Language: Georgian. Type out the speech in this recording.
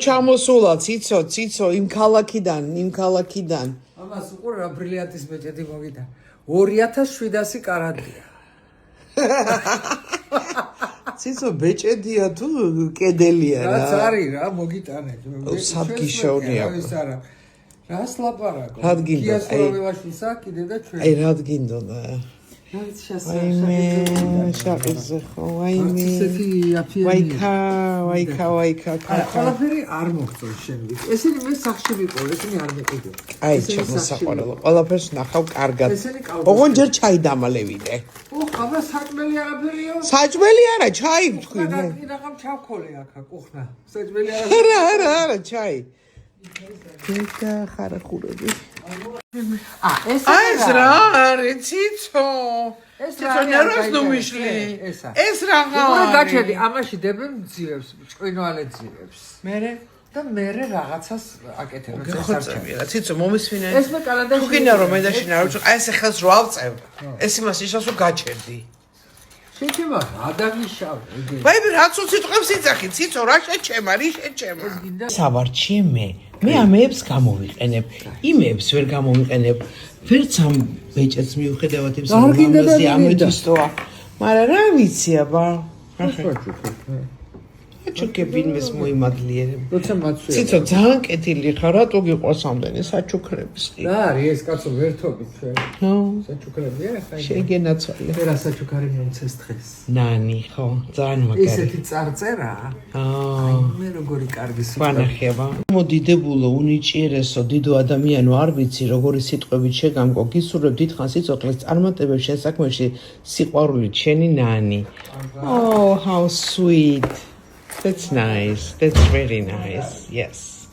ჩამოსულა ციცო იმ ქალაქიდან ამას უყურე რა ბრილიანტის ბეჭედი მოგიდა 2700 კარატია ციცო ბეჭედია თუ კედელია რა რაც არის რა მოგიტანეთ სადგიშოვნია ის არა რას ლაპარაკო რად გინდა გიასწორებაშვილსა კიდე და ჩვენ აი რად გინდოდა შაყიზე ხო ვაიკა ყველაფერი არ მოგწონს შენ ესენი მე სახში ვიყო ესენი არ მეყიდო აი შემოსაყოლო ყველაფერს ნახავ კარგად ოღონ ჯერ ჩაი დამალევიდე აბა საჭმელი არაფერიო საჭმელი არა ჩაი თქვი მე რაღაც ჩავქოლე აქა კუხნა საჭმელი არა არა ჩაი და ხარახურები ეს რა არის ციცო ეს ნერვს ნუმიშლი ეს რაღა უბრალოდ გაჩერდი ამაში დებენ ძიებს ჭვინვალე ძიებს და მე რაღაცას აკეთებ ხოცები რა ციცო მომისვინე ეს მე კანადაში თუ გინდა რომ მე დაშინა რომ აი ეს ხელს რო ავწევ ეს იმას ნიშნავს რომ გაჩერდი შეჩემა ადამიშავ ვაი რაც უციტყვებს იცახი ციცო რა შეჩემა სავარჩიე მე ამეებს გამოვიყენებ იმეებს ვერ გამოვიყენებ ვერც ამ ბეჭედს მიუხედავად იმ სამომავლოზე ამეთვისტოა მაგრამ რა ვიცი აბა საჩუქრებს მოიმადლიერებ როცა მაცვია ციცო ძალიან კეთილი ხარ რატო გიყვარს ამდენი საჩუქრების რა არის ეს კაცო ვერთობით ჩვენ საჩუქრებია ხა შეგენაცვალე რა საჩუქარი მომცეს დღეს ნანი ხო ძალიან მაგარი ესეთი წარწერა მე როგორი კარგი სვანახება მოდიდებულო უნიჭიერესო დიდო ადამიანო არ ვიცი როგორი სიტყვებით შეგამკო გისურვებ დიდხანს სიცოცხლეს წარმატებებს შენ საქმეში სიყვარული ჩენი ნანი oh how sweet That's nice. That's really nice. Yes.